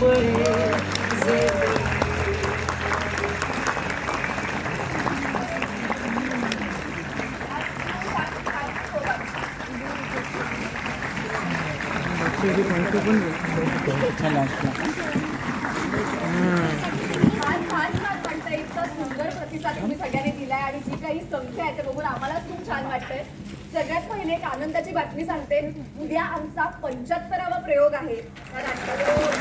सुंदर प्रतिसाद तुम्ही सगळ्यांनी दिलाय आणि जी काही संख्या आहे ते बघून आम्हालाच खूप छान वाटतंय. सगळ्यात पहिले एक आनंदाची बातमी सांगते. उद्या आमचा 75वा प्रयोग आहे या नाटकाबरोबर.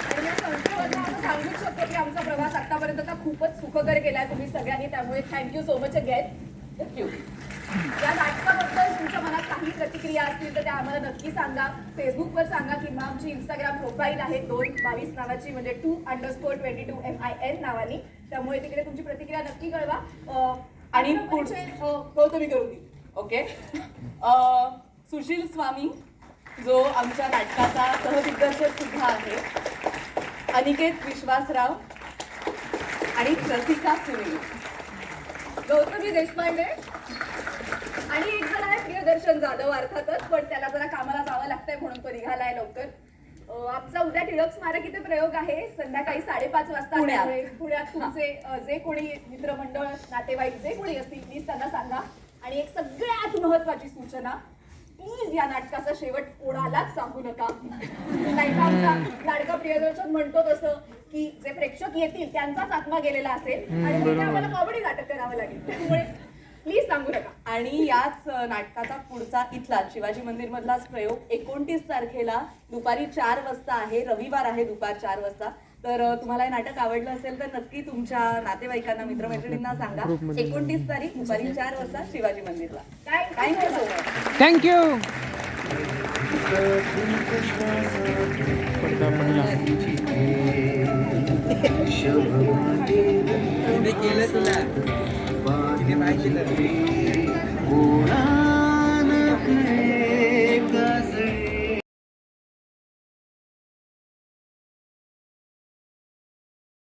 आणि या संस्थेबद्दल आपण सांगूच शकतो की आमचा प्रवास आतापर्यंतचा खूपच सुखकर गेलाय तुम्ही सगळ्यांनी, त्यामुळे thank you so much again. Thank you. या नाटकाबद्दल तुमच्या मनात काही प्रतिक्रिया असतील तर त्या आम्हाला नक्की सांगा. फेसबुकवर सांगा किंवा आमची इंस्टाग्राम प्रोफाईल आहे 222 नावाची, म्हणजे 2_22 MIN नावानी. त्यामुळे तिकडे तुमची प्रतिक्रिया नक्की कळवा. आणि पुढचे तुम्ही करू दी. ओके. सुशील स्वामी जो आमच्या नाटकाचा सहदिग्दर्शक सुद्धा आहे, अनिकेत विश्वासराव आणि रसिका सुनील, गौतमी देशपांडे आणि एक जण आहे प्रियदर्शन जाधव अर्थातच, पण त्याला जरा कामाला जावं लागतंय म्हणून तो निघालाय लवकर. आमचा उद्या टिळक स्मारक इथे प्रयोग आहे संध्याकाळी 5:30 वाजता पुण्यात. तुमचे जे कोणी मित्रमंडळ नातेवाईक जे कोणी असतील प्लीज त्यांना सांगा. आणि एक सगळ्यात महत्वाची सूचना, प्लीज या नाटकाचा शेवट कोणालाच सांगू नका. नाही का आमचा लाडका प्रियदर्शन म्हणतो तसं की जे प्रेक्षक येतील त्यांचाच आत्मा गेलेला असेल आणि तिथे आम्हाला कॉमेडी नाटक करावं लागेल. त्यामुळे प्लीज सांगू नका. आणि याच नाटकाचा पुढचा इथला शिवाजी मंदिर मधलाच प्रयोग 29 तारखेला दुपारी 4 वाजता आहे. रविवार आहे दुपार 4 वाजता. तर तुम्हाला हे नाटक आवडलं असेल तर नक्की तुमच्या नातेवाईकांना मित्रमैत्रिणींना सांगा. 29 तारीख दुपारी 4 वाजता शिवाजी मंदिरला. Thank you so much. थँक्यू. केलं तुला किती माहिती